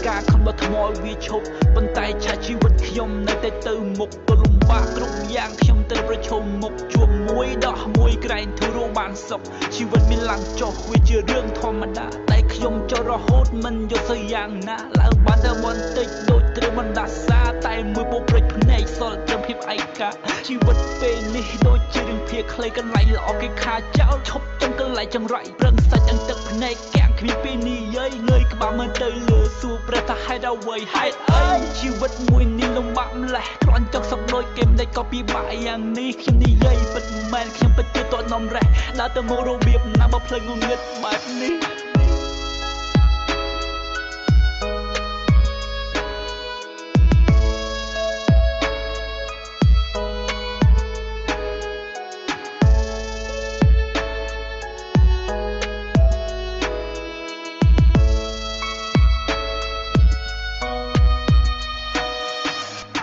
ការខំដល់ថ្មឲ្យវាឈប់ប៉ុន្តែឆាជីវិតខ្ញុំនៅតែទៅមុខទលំបាកគ្រប់យ៉ាងខ្ញុំទៅប្រឈមមុខជួបមួយដោះមួយក្រែងធ្វើរស់បានសុខជីវិតមានឡើងចុះវាជារឿងធម្មតាតែខ្ញុំចោលរហូតមិនយកទៅយ៉ាងណាឡើងបានតែបន្តិចដូចត្រូវបណ្ដាសាតែមួយពុកព្រិចភ្នែកសល់ត្រឹមភាពឯកាជីវិតពេលនេះដូចជារឿងភាគខ្លីកន្លែងល្អគេខាចោលឈប់ចំកន្លែងចង្រៃប្រឹងសាច់អង្ទឹកភ្នែកកាំងគ្មានពេលនិយាយងើយក្បាលមើលទៅលើសួរព្រះថាហេតុអ្វីហេតុអីជីវិតមួយនេះលំបាកម្លេះគ្រាន់ចង់សុខដូចគេមិនក៏ពិបាកយ៉ាងនេះខ្ញុំនិយាយពិតមែនខ្ញុំពិតជាតនំរ៉េះដើរទៅមុខរបៀបណាបើភ្លេចងងឹតបែបនេះ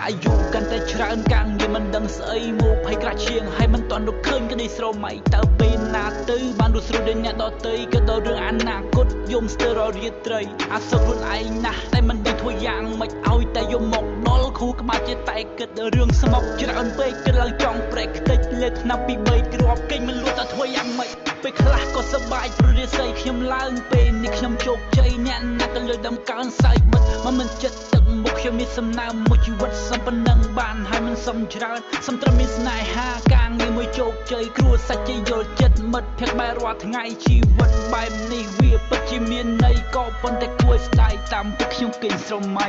អាយុកាន់តែច្រើនកាំងវាមិនដឹងស្អីមកភ័យក្រាស់ជាងហើយមិនទាន់រកឃើញក្តីស្រមៃតើពេលណាទៅបានរស់ស្រួលដូចអ្នកដទៃក៏ដល់រឿងអនាគតយំស្ទើររាត្រីអាសឹកខ្លួនឯងណាស់តែមិនដឹងធ្វើយ៉ាងម៉េចឲ្យតែយំមកដល់គ្រូក្បាលជាតែគិតរឿងស្មុកច្រើនពេកគិតឡើងចង់ប្រេកខ្ទេចលេខឆ្នាំពី3គ្រាប់គេមិនលួចតែធ្វើយ៉ាងម៉េចពេលខ្លះក៏សប្បាយព្រោះរាសីខ្ញុំឡើងពេលនេះខ្ញុំជោគជ័យអ្នកណាក៏លើកដើមកើនសាយបិទមិនចិត្តទឹកមុខខ្ញុំមានសំណើមួយជីវិតសំប៉ុណ្ណឹងបានហើយមិនសំច្រើនសំត្រឹមមានស្នេហាការងារមួយជោគជ័យគ្រួសារជាយល់ចិត្តមិត្តភក្តិបែររាល់ថ្ងៃជីវិតបែបនេះវាពិតជាមានន័យក៏ប៉ុន្តែគួរស្ដាយតាមទឹកខ្ញុំគេងស្រមៃ